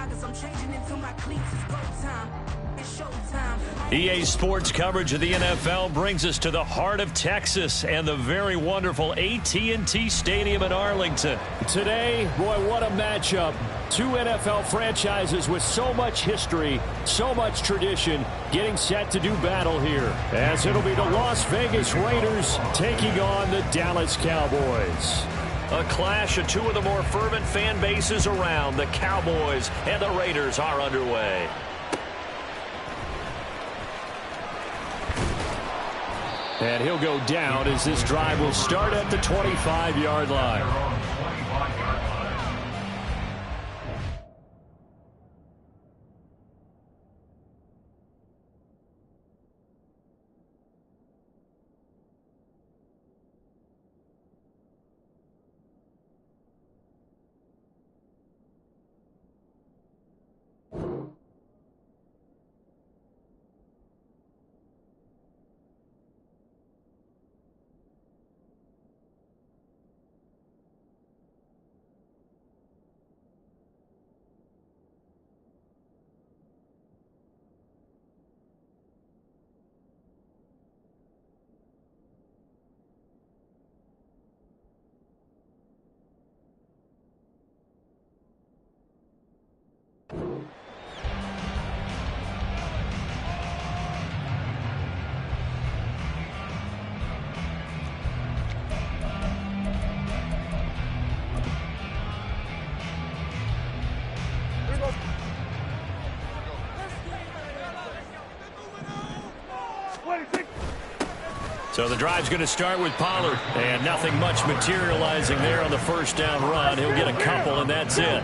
joggers, I'm changing into my cleats. It's go time. It's showtime. EA Sports coverage of the NFL brings us to the heart of Texas and the very wonderful AT&T Stadium in Arlington. Today, boy, what a matchup. Two NFL franchises with so much history, so much tradition, getting set to do battle here. As it'll be the Las Vegas Raiders taking on the Dallas Cowboys. A clash of two of the more fervent fan bases around. The Cowboys and the Raiders are underway. And he'll go down as this drive will start at the 25-yard line. So the drive's going to start with Pollard, and nothing much materializing there on the first down run. He'll get a couple, and that's it.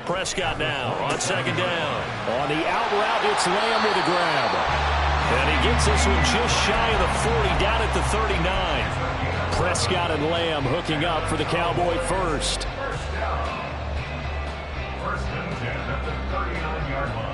Prescott now on second down. On the out route, it's Lamb with a grab. And he gets this one just shy of the 40, down at the 39. Prescott and Lamb hooking up for the Cowboy first. First and 10 at the 39-yard line.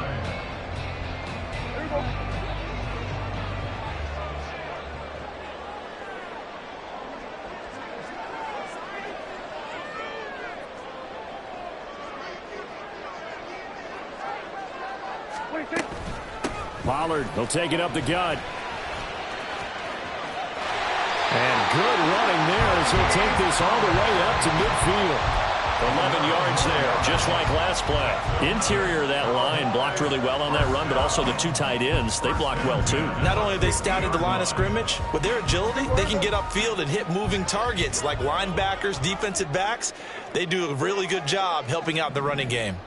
Pollard, he'll take it up the gut. And good running there as he'll take this all the way up to midfield. 11 yards there, just like last play. Interior of that line blocked really well on that run, but also the two tight ends, they blocked well too. Not only have they scouted the line of scrimmage, with their agility, they can get upfield and hit moving targets like linebackers, defensive backs. They do a really good job helping out the running game.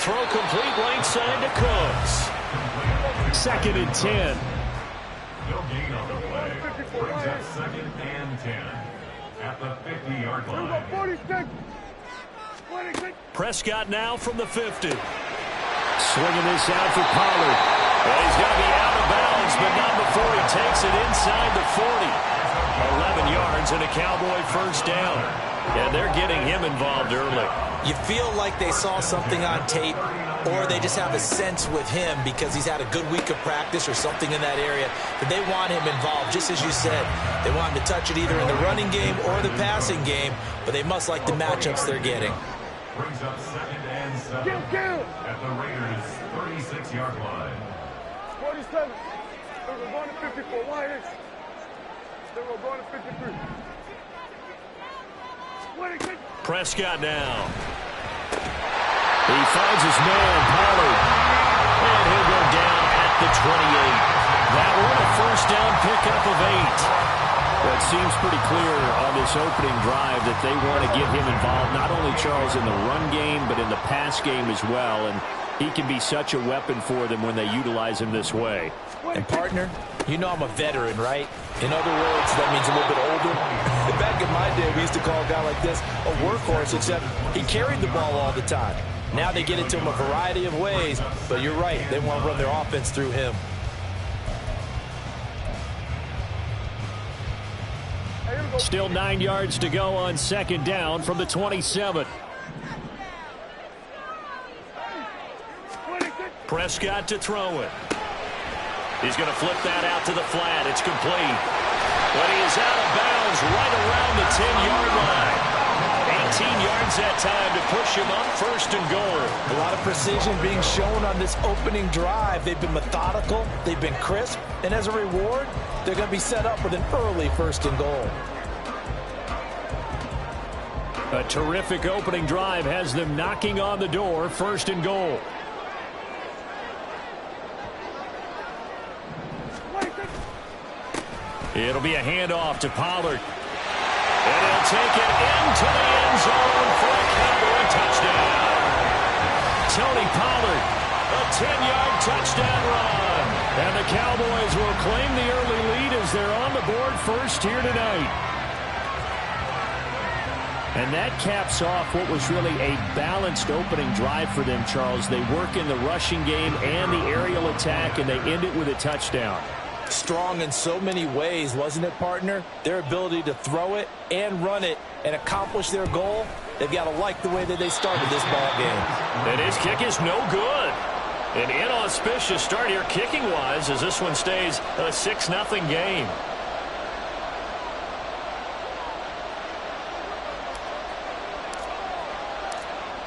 Throw complete right side to Cooks. Second and 10. No gain on the play. Brings up second and 10 at the 50-yard line. Prescott now from the 50. Swinging this out for Pollard. Well, he's going to be out of bounds, but not before he takes it inside the 40. 11 yards and a Cowboy first down. And they're getting him involved early. You feel like they saw something on tape, or they just have a sense with him because he's had a good week of practice or something in that area that they want him involved, just as you said. They want him to touch it either in the running game or the passing game, but they must like the matchups they're getting. Brings up second and 7 at the Raiders' 36-yard line. 47. They were going to 54. Why is? They were going to 53. Prescott now. He finds his man, Pollard. And he'll go down at the 28. That one a first down pickup of 8. Well, it seems pretty clear on this opening drive that they want to get him involved, not only, Charles, in the run game, but in the pass game as well. And he can be such a weapon for them when they utilize him this way. And, partner, you know I'm a veteran, right? In other words, that means a little bit older. Back in my day, we used to call a guy like this a workhorse, except he carried the ball all the time. Now they get it to him a variety of ways, but you're right. They want to run their offense through him. Still 9 yards to go on second down from the 27. Prescott to throw it. He's going to flip that out to the flat. It's complete. But he is out of bounds right around the 10-yard line. 18 yards that time to push him up, first and goal. A lot of precision being shown on this opening drive. They've been methodical, they've been crisp, and as a reward, they're going to be set up with an early first and goal. A terrific opening drive has them knocking on the door, first and goal. It'll be a handoff to Pollard. And he'll take it into the end zone for a Cowboy touchdown. Tony Pollard, a 10-yard touchdown run. And the Cowboys will claim the early lead as they're on the board first here tonight. And that caps off what was really a balanced opening drive for them, Charles. They work in the rushing game and the aerial attack, and they end it with a touchdown. Strong in so many ways, wasn't it, partner? Their ability to throw it and run it and accomplish their goal, they've got to like the way that they started this ball game. And his kick is no good. An inauspicious start here kicking-wise as this one stays a 6-0 game.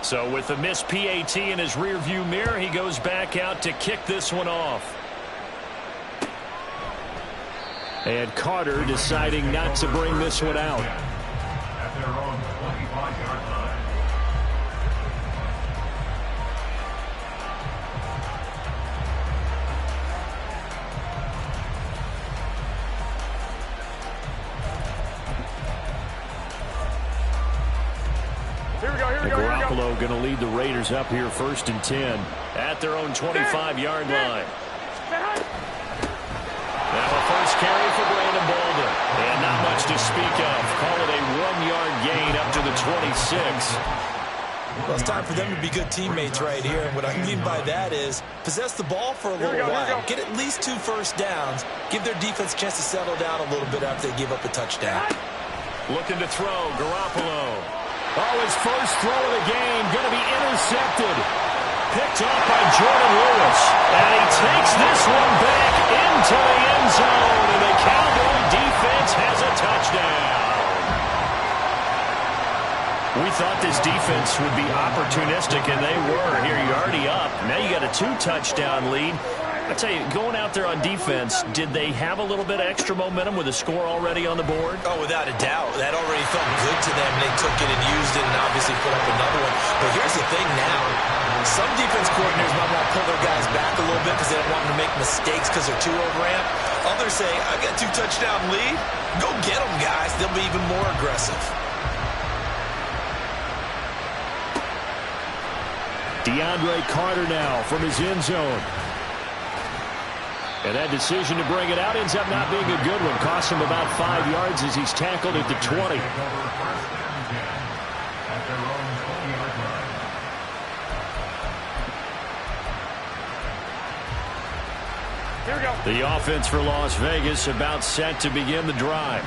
So with the missed PAT in his rearview mirror, he goes back out to kick this one off. And Carter deciding not to bring this one out. At their own 25-yard line. Here we go, here we go, here we go. Garoppolo going to lead the Raiders up here first and 10. At their own 25-yard line. Now a first carry for Brandon Bolden. And not much to speak of. Call it a 1-yard gain up to the 26. Well, it's time for them to be good teammates right here. And what I mean by that is possess the ball for a little while. Get at least 2 first downs. Give their defense a chance to settle down a little bit after they give up a touchdown. Looking to throw, Garoppolo. Oh, his first throw of the game going to be intercepted. Picked off by Jordan Lewis. And he takes this one back into the end zone. And the Cowboy defense has a touchdown. We thought this defense would be opportunistic, and they were. Here, you're already up. Now you got a 2-touchdown lead. I tell you, going out there on defense, did they have a little bit of extra momentum with a score already on the board? Oh, without a doubt. That already felt good to them. They took it and used it and obviously put up another one. But here's the thing now. Some defense coordinators might want to pull their guys back a little bit because they don't want them to make mistakes because they're too overamped. Others say, I got a 2-touchdown lead. Go get them, guys. They'll be even more aggressive. DeAndre Carter now from his end zone. And that decision to bring it out ends up not being a good one. Costs him about 5 yards as he's tackled at the 20. The offense for Las Vegas about set to begin the drive.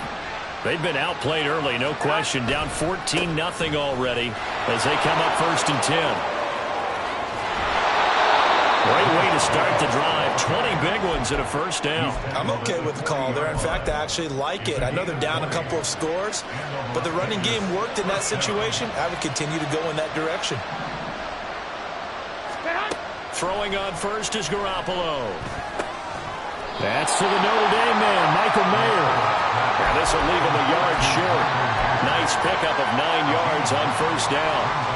They've been outplayed early, no question. Down 14-0 already as they come up first and 10. Great way to start the drive. 20 big ones and a first down. I'm okay with the call there. In fact, I actually like it. I know they're down a couple of scores, but the running game worked in that situation. I would continue to go in that direction. Throwing on first is Garoppolo. That's to the Notre Dame man, Michael Mayer. And this will leave him a yard short. Nice pickup of 9 yards on first down.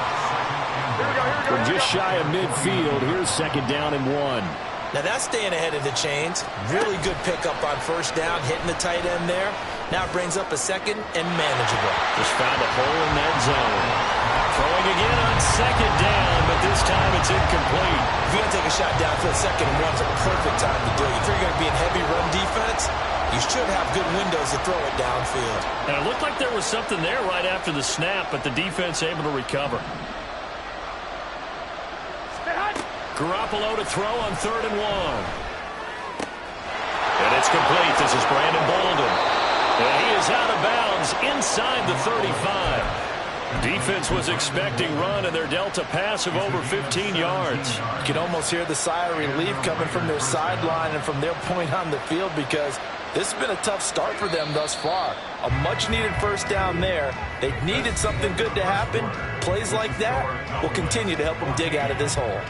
We're just shy of midfield. Here's second down and 1. Now that's staying ahead of the chains. Really good pickup on first down, hitting the tight end there. Now it brings up a second and manageable. Just found a hole in that zone. Throwing again on second down, but this time it's incomplete. If you're going to take a shot downfield, second and 1's a perfect time to do it. If you're going to be in heavy run defense, you should have good windows to throw it downfield. And it looked like there was something there right after the snap, but the defense able to recover. Garoppolo to throw on third and 1. And it's complete. This is Brandon Bolden. And he is out of bounds inside the 35. Defense was expecting run, and they're dealt a pass of over 15 yards. You can almost hear the sigh of relief coming from their sideline and from their point on the field, because this has been a tough start for them thus far. A much-needed first down there. They needed something good to happen. Plays like that will continue to help them dig out of this hole.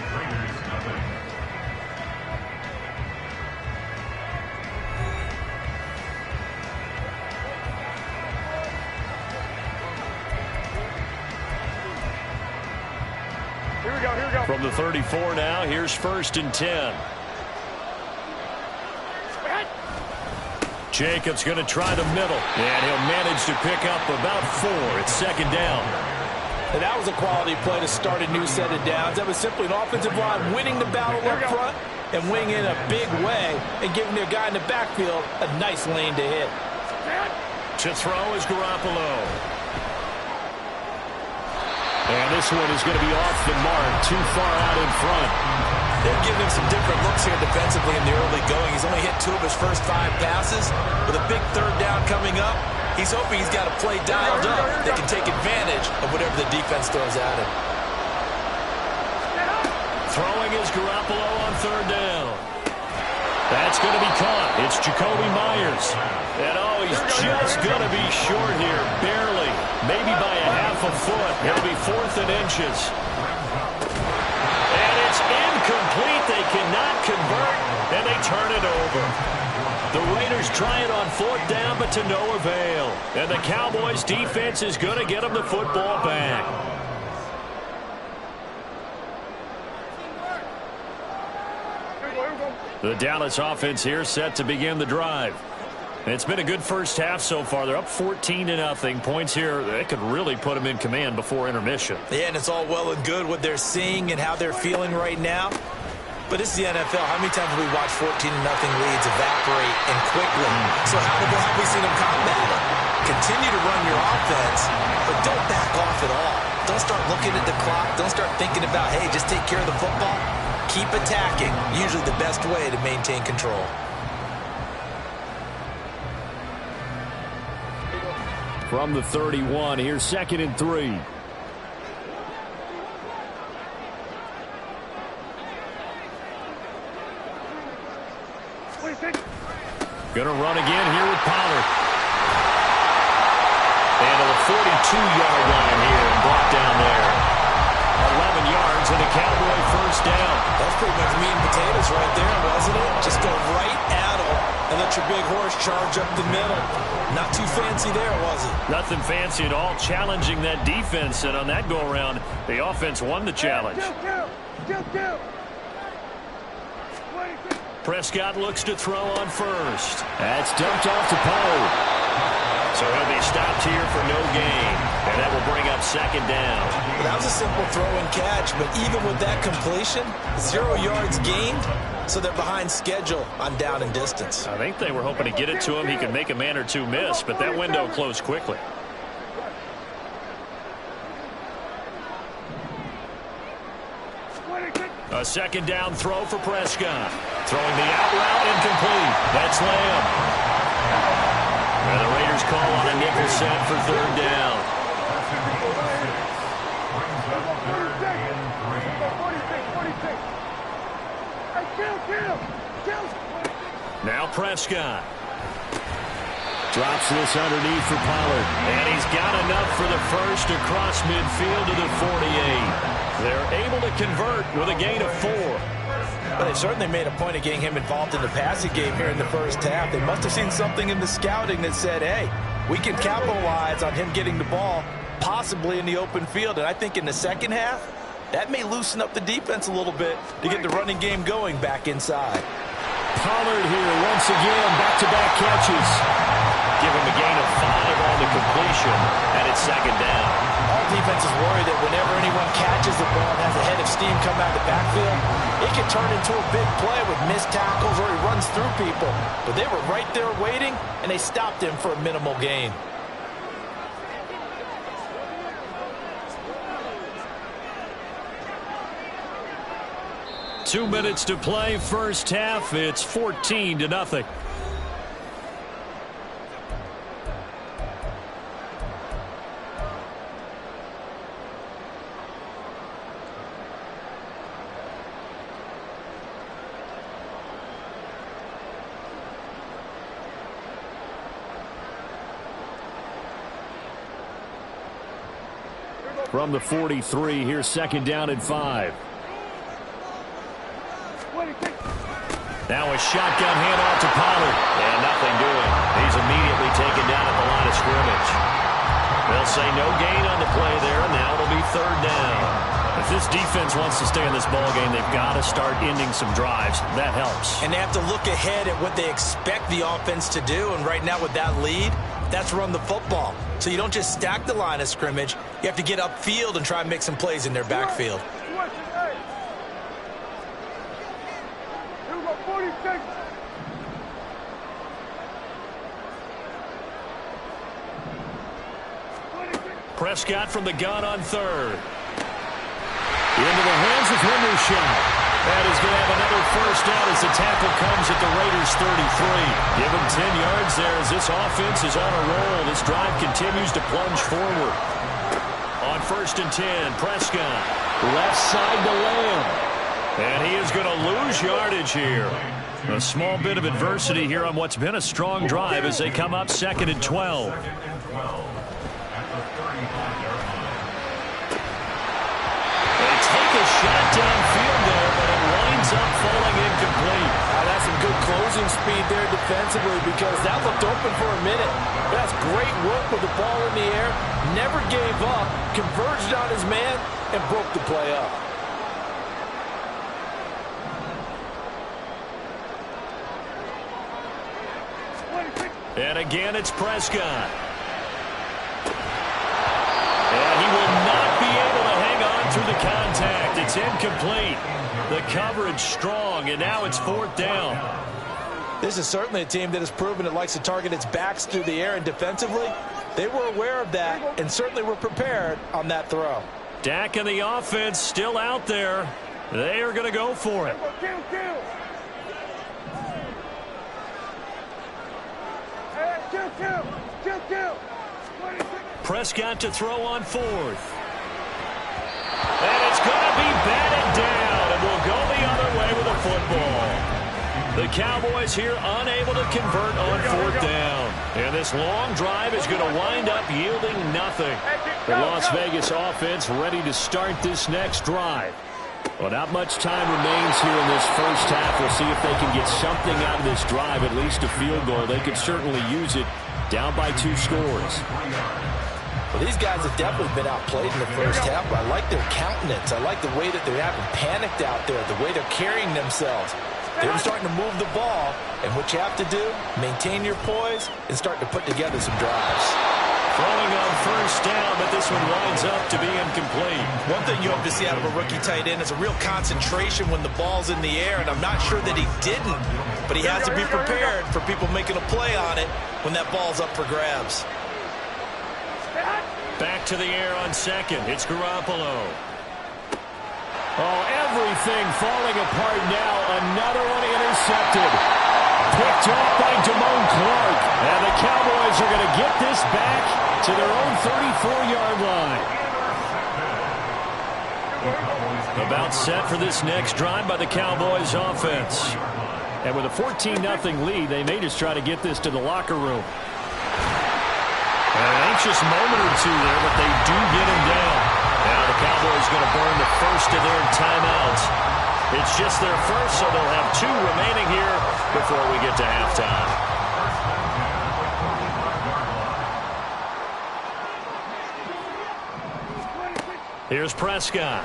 Here we go. From the 34 now, here's 1st and 10. Jacobs going to try the middle, and he'll manage to pick up about 4. It's 2nd down. And that was a quality play to start a new set of downs. That was simply an offensive line winning the battle up front and winning in a big way and giving their guy in the backfield a nice lane to hit. To throw is Garoppolo. And this one is going to be off the mark, too far out in front. They're giving him some different looks here defensively in the early going. He's only hit 2 of his first 5 passes. With a big 3rd down coming up, he's hoping he's got a play dialed up that can take advantage of whatever the defense throws at him. Throwing is Garoppolo on 3rd down. That's going to be caught. It's Jacoby Myers. And he's just going to be short here, barely. Maybe by a half a foot. It'll be 4th and inches. And it's incomplete. They cannot convert, and they turn it over. The Raiders try it on 4th down, but to no avail. And the Cowboys' defense is going to get them the football back. The Dallas offense here set to begin the drive. It's been a good first half so far. They're up 14-0. Points here, they could really put them in command before intermission. Yeah, and it's all well and good what they're seeing and how they're feeling right now. But this is the NFL. How many times have we watched 14-0 leads evaporate and quickly? So how have we seen them combat it? Continue to run your offense, but don't back off at all. Don't start looking at the clock. Don't start thinking about, hey, just take care of the football. Keep attacking. Usually the best way to maintain control. From the 31, here's 2nd and 3. Going to run again here with Pollard. And to the 42-yard line here and brought down there. 11 yards and a Cowboy first down. That's pretty much meat and potatoes right there, wasn't it? Just go right at them and let your big horse charge up the middle. Not too fancy there, was it? Nothing fancy at all, challenging that defense. And on that go-around, the offense won the challenge. Prescott looks to throw on 1st. That's dumped off to Poe. So he'll be stopped here for no gain. And that will bring up 2nd down. Well, that was a simple throw and catch, but even with that completion, 0 yards gained, so they're behind schedule on down and distance. I think they were hoping to get it to him. He could make a man or two miss, but that window closed quickly. A 2nd down throw for Prescott. Throwing the out route incomplete. That's Lamb. And the Raiders call on a nickel set for 3rd down. Now Prescott. Drops this underneath for Pollard. And he's got enough for the first across midfield to the 48. They're able to convert with a gain of 4. Well, they certainly made a point of getting him involved in the passing game here in the first half. They must have seen something in the scouting that said, hey, we can capitalize on him getting the ball, possibly in the open field. And I think in the second half, that may loosen up the defense a little bit to get the running game going back inside. Pollard here once again, back-to-back catches. Give him a gain of 5 on the completion, and it's 2nd down. All defenses worry that whenever anyone catches the ball and has a head of steam come out of the backfield, it can turn into a big play with missed tackles or he runs through people. But they were right there waiting, and they stopped him for a minimal gain. Two minutes to play, first half. It's 14-0. from the 43. Here's 2nd down and 5. Now a shotgun handoff to Pollard. And nothing doing. He's immediately taken down at the line of scrimmage. They'll say no gain on the play there, and now it'll be 3rd down. If this defense wants to stay in this ballgame, they've got to start ending some drives. That helps. And they have to look ahead at what they expect the offense to do. And right now with that lead, that's run the football. So you don't just stack the line of scrimmage. You have to get upfield and try and make some plays in their backfield. Prescott from the gun on 3rd. Into the hands of Hendershot. That is going to have another 1st down as the tackle comes at the Raiders' 33. Give them 10 yards there as this offense is on a roll. This drive continues to plunge forward. On 1st and 10, Prescott. Left side to Lamb. And he is going to lose yardage here. A small bit of adversity here on what's been a strong drive as they come up 2nd and 12. A shot downfield there, but it winds up falling incomplete. That's some good closing speed there defensively because that looked open for a minute. That's great work with the ball in the air. Never gave up, converged on his man, and broke the play up. And again, it's Prescott. And he will not be able to hang on through the contact. It's incomplete. The coverage strong, and now it's 4th down. This is certainly a team that has proven it likes to target its backs through the air, and defensively, they were aware of that and certainly were prepared on that throw. Dak and the offense still out there. They are going to go for it. Prescott to throw on 4th. And it's going to be batted down, and we'll go the other way with the football. The Cowboys here unable to convert on 4th down. And this long drive is going to wind up yielding nothing. The Las Vegas offense ready to start this next drive. Well, not much time remains here in this first half. We'll see if they can get something out of this drive, at least a field goal. They could certainly use it down by 2 scores. Well, these guys have definitely been outplayed in the first half, but I like their countenance. I like the way that they haven't panicked out there, the way they're carrying themselves. They're starting to move the ball, and what you have to do, maintain your poise and start to put together some drives. Throwing on 1st down, but this one winds up to be incomplete. One thing you hope to see out of a rookie tight end is a real concentration when the ball's in the air, and I'm not sure that he didn't, but he has to be prepared for people making a play on it when that ball's up for grabs. Back to the air on 2nd. It's Garoppolo. Oh, everything falling apart now. Another one intercepted. Picked off by Damone Clark. And the Cowboys are going to get this back to their own 34-yard line. About set for this next drive by the Cowboys offense. And with a 14-0 lead, they may just try to get this to the locker room. An anxious moment or two there, but they do get him down. Now the Cowboys going to burn the first of their timeouts. It's just their first, so they'll have 2 remaining here before we get to halftime. Here's Prescott.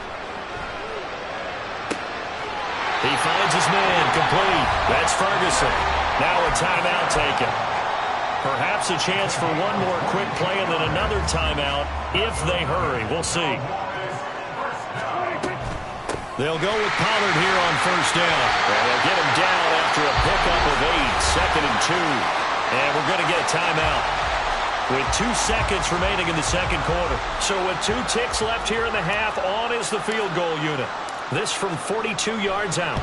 He finds his man, complete. That's Ferguson. Now a timeout taken. Perhaps a chance for one more quick play and then another timeout if they hurry. We'll see. They'll go with Pollard here on 1st down. And they'll get him down after a pickup of 8, 2nd and 2. And we're going to get a timeout with 2 seconds remaining in the second quarter. So with 2 ticks left here in the half, on is the field goal unit. This from 42 yards out.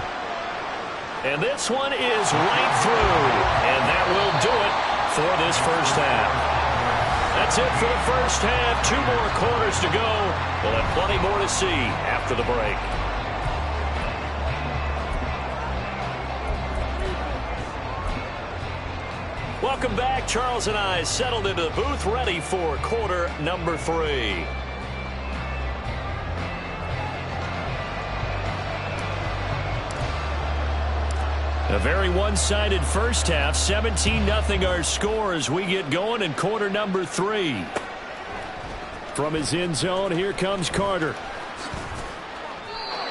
And this one is right through. And that will do it for this first half. That's it for the first half. 2 more quarters to go. We'll have plenty more to see after the break. Welcome back. Charles and I settled into the booth, ready for quarter number 3. A very one-sided first half. 17-0 our score as we get going in quarter number 3. From his end zone, here comes Carter.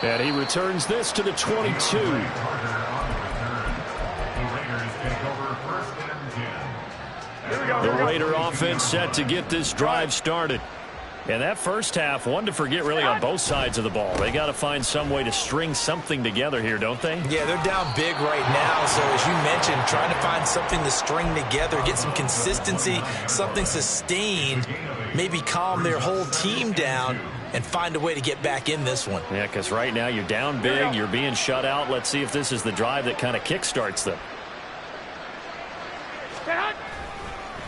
And he returns this to the 22. The Raider offense set to get this drive started. And that first half, one to forget really on both sides of the ball. They got to find some way to string something together here, don't they? Yeah, they're down big right now. So as you mentioned, trying to find something to string together, get some consistency, something sustained, maybe calm their whole team down and find a way to get back in this one. Yeah, because right now you're down big, you're being shut out. Let's see if this is the drive that kind of kickstarts them.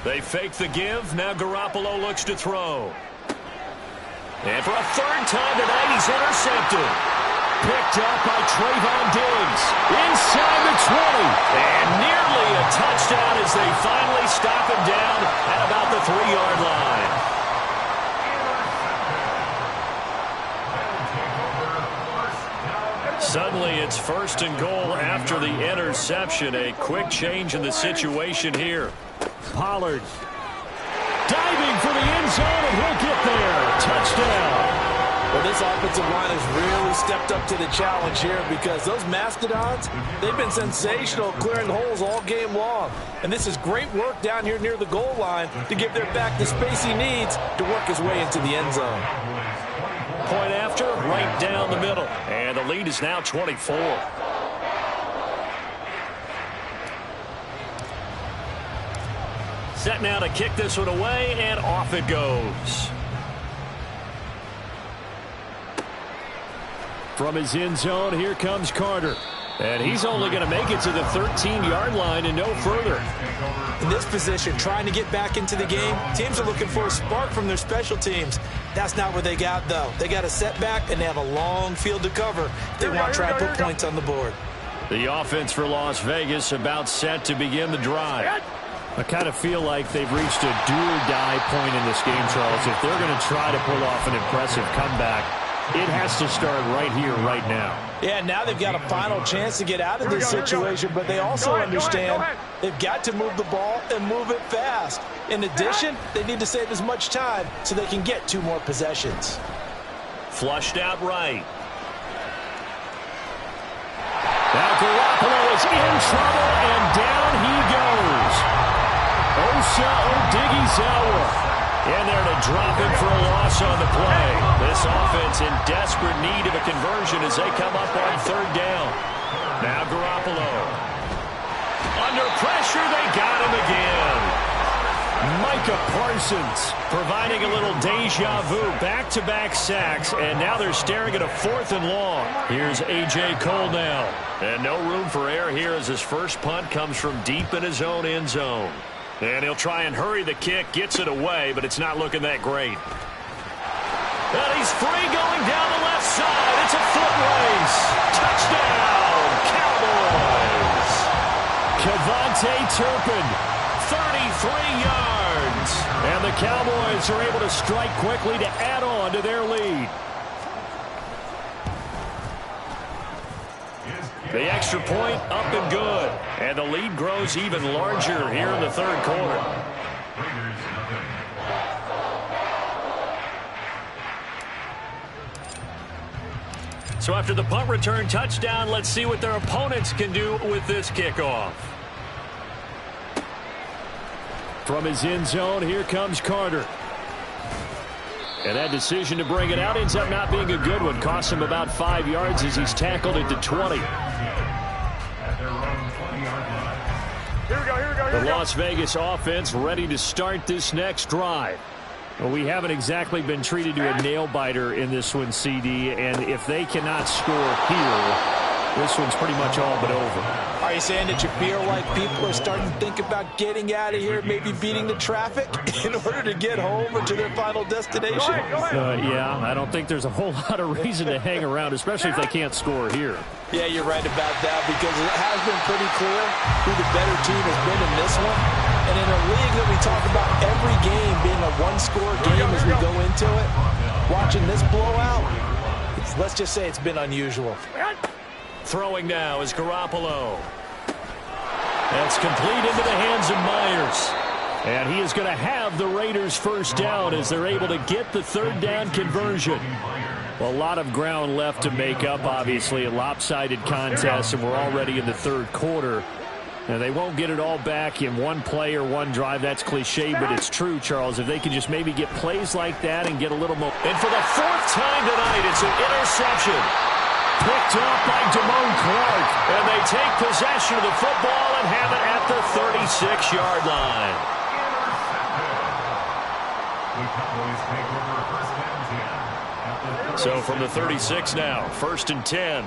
They fake the give. Now Garoppolo looks to throw. And for a third time tonight, he's intercepted. Picked up by Trayvon Diggs. Inside the 20. And nearly a touchdown as they finally stop him down at about the 3-yard line. Suddenly it's 1st and goal after the interception. A quick change in the situation here. Pollard diving for the end zone, and he'll get there. Touchdown. Well, this offensive line has really stepped up to the challenge here because those Mastodons, they've been sensational clearing holes all game long. And this is great work down here near the goal line to give their back the space he needs to work his way into the end zone. Point after, right down the middle. And the lead is now 24. Set now to kick this one away, and off it goes. From his end zone, here comes Carter. And he's only going to make it to the 13-yard line and no further. In this position, trying to get back into the game, teams are looking for a spark from their special teams. That's not what they got, though. They got a setback, and they have a long field to cover. They want to try and put points on the board. The offense for Las Vegas about set to begin the drive. I kind of feel like they've reached a do-or-die point in this game, Charles. If they're going to try to pull off an impressive comeback, it has to start right here, right now. Yeah, now they've got a final chance to get out of this situation, but they also understand they've got to move the ball and move it fast. In addition, they need to save as much time so they can get 2 more possessions. Flushed out right. Now Garoppolo is in trouble, and down he goes. Osa Odighizuwa in there to drop him for a loss on the play. This offense in desperate need of a conversion as they come up on 3rd down. Now Garoppolo. Under pressure, they got him again. Micah Parsons providing a little deja vu. Back-to-back sacks, and now they're staring at a 4th and long. Here's A.J. Cole now. And no room for error here as his first punt comes from deep in his own end zone. And he'll try and hurry the kick, gets it away, but it's not looking that great. And he's free going down the left side. It's a foot race. Touchdown, Cowboys. Kevontae Turpin, 33 yards. And the Cowboys are able to strike quickly to add on to their lead. The extra point up and good. And the lead grows even larger here in the 3rd quarter. So after the punt return touchdown, let's see what their opponents can do with this kickoff. From his end zone, here comes Carter. And that decision to bring it out ends up not being a good one. Costs him about 5 yards as he's tackled at the 20. The Las Vegas offense ready to start this next drive. Well, we haven't exactly been treated to a nail-biter in this one, CD, and if they cannot score here, this one's pretty much all but over. Are you saying that you feel like people are starting to think about getting out of here, maybe beating the traffic in order to get home or to their final destination? Yeah, I don't think there's a whole lot of reason to hang around, especially if they can't score here. Yeah, you're right about that because it has been pretty clear who the better team has been in this one. And in a league that we talk about every game being a one-score game as we go into it, watching this blowout, let's just say it's been unusual. Throwing now is Garoppolo. That's complete into the hands of Myers. And he is going to have the Raiders first down as they're able to get the third down conversion. Well, a lot of ground left to make up, obviously, a lopsided contest, and we're already in the third quarter. Now, they won't get it all back in one play or one drive. That's cliche, but it's true, Charles. If they can just maybe get plays like that and get a little more. And for the fourth time tonight, it's an interception. Picked off by Damone Clark. And they take possession of the football and have it at the 36-yard line. So from the 36 now, 1st and 10.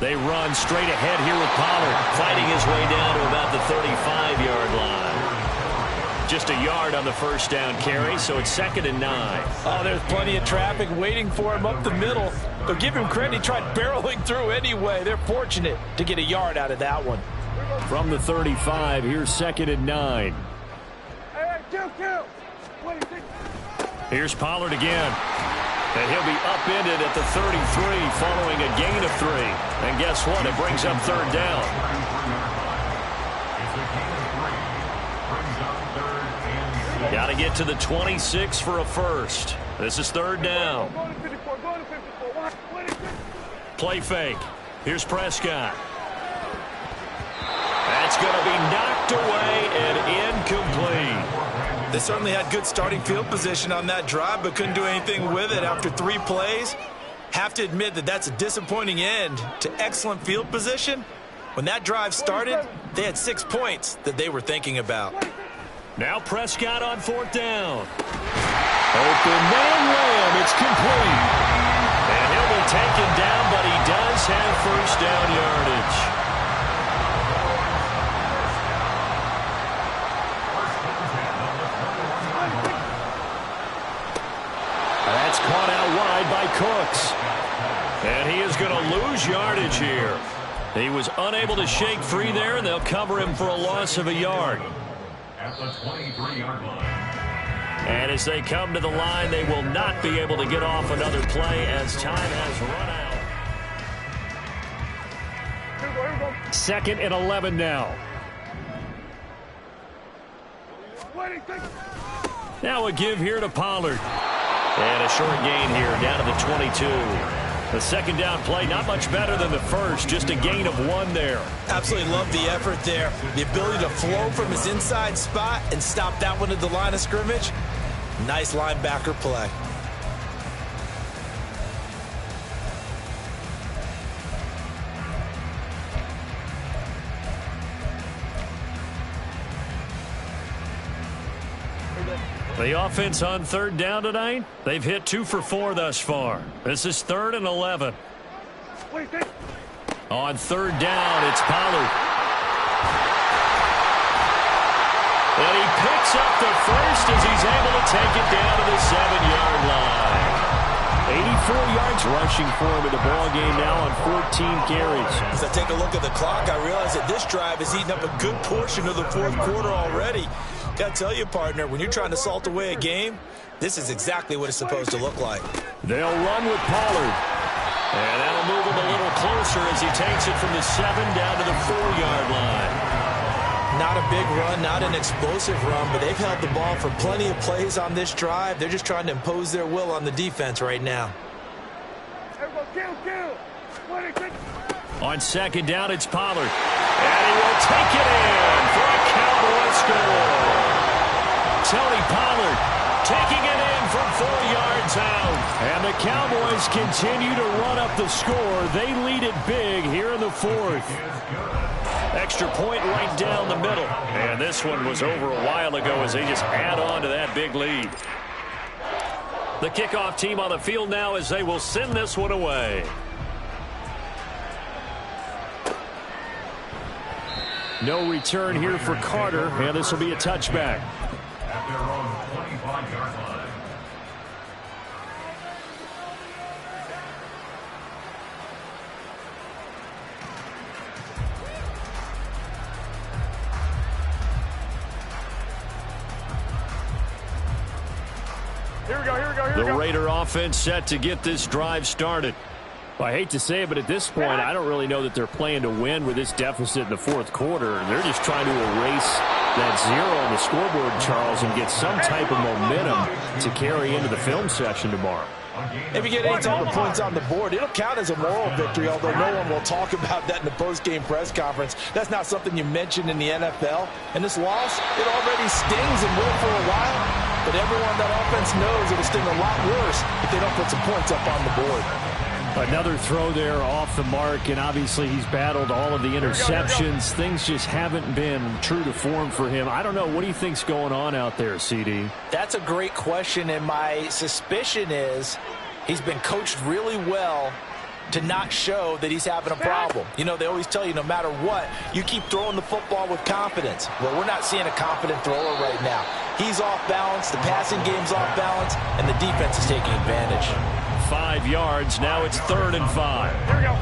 They run straight ahead here with Pollard, fighting his way down to about the 35-yard line. Just a yard on the first down carry, so it's 2nd and 9. Oh, there's plenty of traffic waiting for him up the middle. But give him credit, he tried barreling through anyway. They're fortunate to get a yard out of that one. From the 35, here's 2nd and 9. Here's Pollard again. And he'll be upended at the 33 following a gain of 3. And guess what? It brings up third down. Got to get to the 26 for a first. This is third down. Play fake. Here's Prescott. That's going to be knocked away and incomplete. They certainly had good starting field position on that drive, but couldn't do anything with it after 3 plays. Have to admit that that's a disappointing end to excellent field position. When that drive started, they had 6 points that they were thinking about. Now Prescott on 4th down. Open man Lamb. It's complete. And he'll be taken down, but he does have first down yardage. That's caught out wide by Cooks. And he is going to lose yardage here. He was unable to shake free there, and they'll cover him for a loss of a yard. At the 23-yard line. And as they come to the line, they will not be able to get off another play as time has run out. 2nd and 11 now. Now a give here to Pollard. And a short gain here down to the 22. The second down play, not much better than the first, just a gain of 1 there. Absolutely love the effort there. The ability to flow from his inside spot and stop that one at the line of scrimmage. Nice linebacker play. The offense on third down tonight, they've hit 2 for 4 thus far. This is 3rd and 11. On third down, it's Pollard. And he picks up the first as he's able to take it down to the 7-yard line. 84 yards rushing for him in the ball game now on 14 carries. As I take a look at the clock, I realize that this drive has eaten up a good portion of the 4th quarter already. Got to tell you, partner, when you're trying to salt away a game, this is exactly what it's supposed to look like. They'll run with Pollard. And that'll move him a little closer as he takes it from the 7 down to the 4-yard line. Not a big run, not an explosive run, but they've held the ball for plenty of plays on this drive. They're just trying to impose their will on the defense right now. On 2nd down, it's Pollard. And he will take it in for a Cowboy score. Tony Pollard taking it in from 4 yards out. And the Cowboys continue to run up the score. They lead it big here in the 4th. Extra point right down the middle. And this one was over a while ago as they just add on to that big lead. The kickoff team on the field now as they will send this one away. No return here for Carter, and this will be a touchback. At their own 25-yard line. Here we go. The Raider offense set to get this drive started. Well, I hate to say it, but at this point, I don't really know that they're playing to win with this deficit in the fourth quarter. They're just trying to erase that zero on the scoreboard, Charles, and get some type of momentum to carry into the film session tomorrow. If you get any type of points on the board, it'll count as a moral victory, although no one will talk about that in the post-game press conference. That's not something you mentioned in the NFL. And this loss, it already stings and will for a while. But everyone that offense knows it'll sting a lot worse if they don't put some points up on the board. Another throw there off the mark, and obviously he's battled all of the interceptions. Things just haven't been true to form for him. I don't know. What do you think's going on out there, CD? That's a great question, and my suspicion is he's been coached really well to not show that he's having a problem. You know, they always tell you no matter what, you keep throwing the football with confidence. Well, we're not seeing a confident thrower right now. He's off balance, the passing game's off balance, and the defense is taking advantage. 5 yards. Now it's 3rd and 5. Here we go.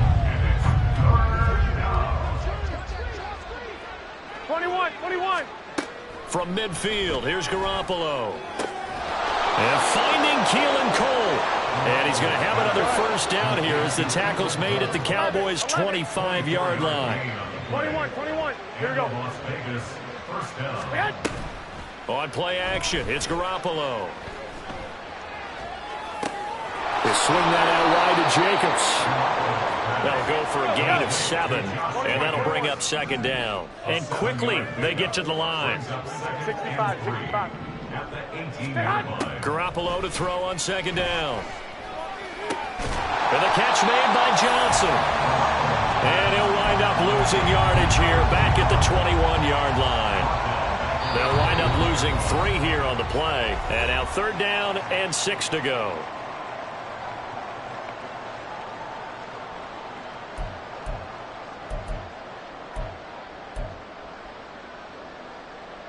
21. From midfield, here's Garoppolo. And finding Keelan Cole. And he's going to have another first down here as the tackle's made at the Cowboys' 25-yard line. 21. Here we go. Las Vegas, first down. On play action, it's Garoppolo. They swing that out wide to Jacobs. That'll go for a gain of 7, and that'll bring up 2nd down. And quickly, they get to the line. 65. At the 18-yard line. Garoppolo to throw on 2nd down. And the catch made by Johnson. And he'll wind up losing yardage here back at the 21-yard line. They'll wind up losing 3 here on the play. And now 3rd down and 6 to go.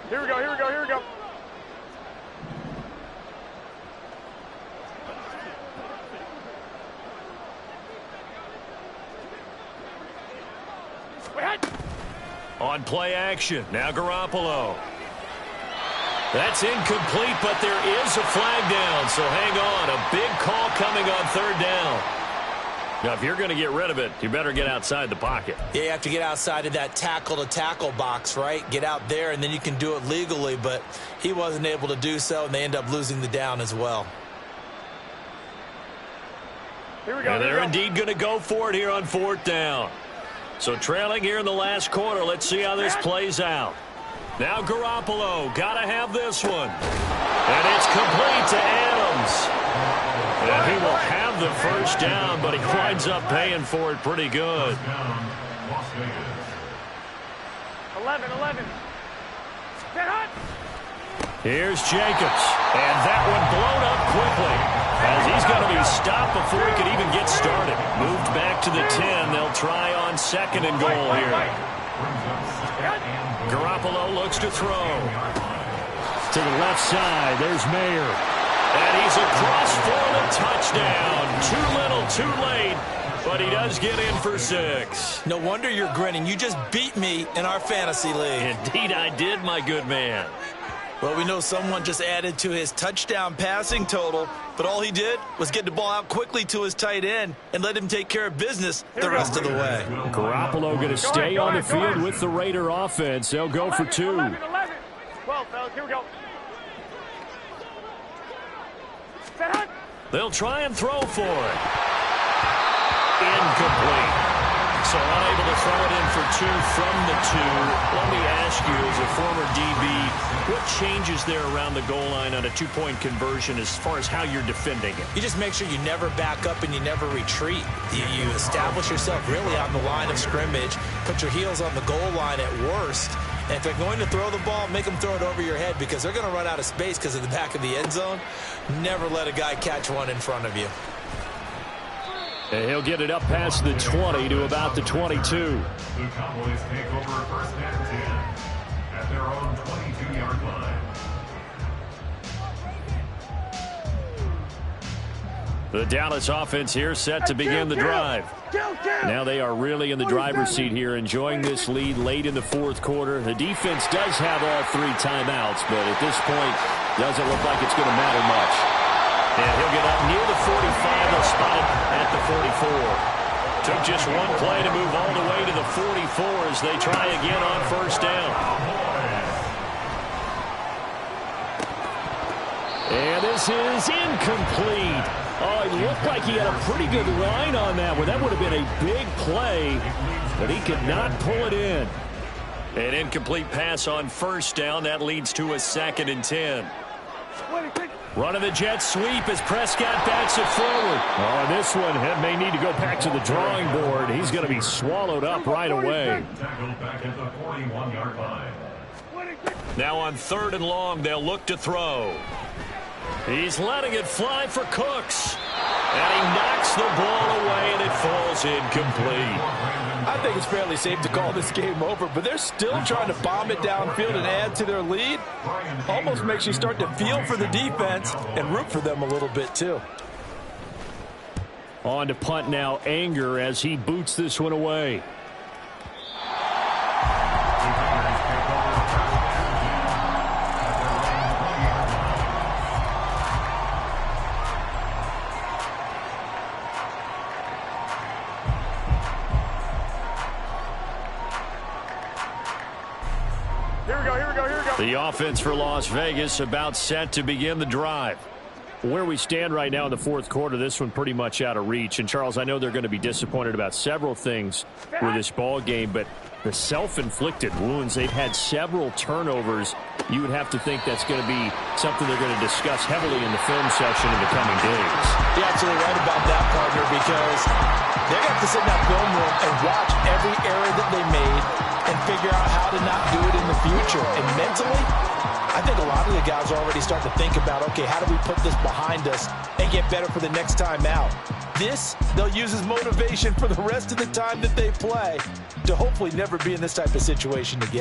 Here we go. On play action, now Garoppolo. That's incomplete, but there is a flag down, so hang on. A big call coming on 3rd down. Now, if you're going to get rid of it, you better get outside the pocket. Yeah, you have to get outside of that tackle-to-tackle box, right? Get out there, and then you can do it legally, but he wasn't able to do so, and they end up losing the down as well. Here we go. And they're indeed going to go for it here on 4th down. So trailing here in the last quarter. Let's see how this plays out. Now Garoppolo, got to have this one. And it's complete to Adams. And he will have the first down, but he winds up paying for it pretty good. 11. Here's Jacobs. And that one blown up quickly, as he's going to be stopped before he could even get started. Moved back to the 10. They'll try on 2nd and goal here. Garoppolo looks to throw. To the left side, there's Mayer. And he's across for the touchdown. Too little, too late. But he does get in for 6. No wonder you're grinning. You just beat me in our fantasy league. Indeed I did, my good man. Well, we know someone just added to his touchdown passing total, but all he did was get the ball out quickly to his tight end and let him take care of business the rest of the way. Garoppolo going to stay on the field with the Raider offense. They'll go for 2. 11. 12, fellas. Here we go. They'll try and throw for it. Incomplete. So unable to throw it in for 2 from the 2. Let me ask you, as a former DB, what changes there around the goal line on a 2-point conversion as far as how you're defending it? You just make sure you never back up and you never retreat. You establish yourself really on the line of scrimmage, put your heels on the goal line at worst, and if they're going to throw the ball, make them throw it over your head because they're going to run out of space because of the back of the end zone. Never let a guy catch one in front of you. And he'll get it up past the 20 to about the 22. The Cowboys take over 1st and 10 at their own 22-yard line. The Dallas offense here set to begin the drive. Now they are really in the driver's seat here, enjoying this lead late in the 4th quarter. The defense does have all 3 timeouts, but at this point, doesn't look like it's going to matter much. And he'll get up near the 45. They'll spot him at the 44. Took just one play to move all the way to the 44 as they try again on first down. And this is incomplete. Oh, it looked like he had a pretty good line on that one. That would have been a big play, but he could not pull it in. An incomplete pass on first down. That leads to a 2nd and 10. Running the jet sweep as Prescott backs it forward. Oh, this one may need to go back to the drawing board. He's going to be swallowed up right away. Tackled back at the 41-yard line. Now on 3rd and long, they'll look to throw. He's letting it fly for Cooks. And he knocks the ball away, and it falls incomplete. I think it's fairly safe to call this game over, but they're still trying to bomb it downfield and add to their lead. Almost makes you start to feel for the defense and root for them a little bit, too. On to punt now, Anger, as he boots this one away. The offense for Las Vegas about set to begin the drive. Where we stand right now in the 4th quarter, this one pretty much out of reach. And, Charles, I know they're going to be disappointed about several things with this ball game, but the self-inflicted wounds, they've had several turnovers. You would have to think that's going to be something they're going to discuss heavily in the film session in the coming days. You're absolutely right about that, partner, because they're going to have to sit in that film room and watch every error that they made and figure out how to not do it in the future. And mentally, I think a lot of the guys are already starting to think about, okay, how do we put this behind us and get better for the next time out? This, they'll use as motivation for the rest of the time that they play to hopefully never be in this type of situation again.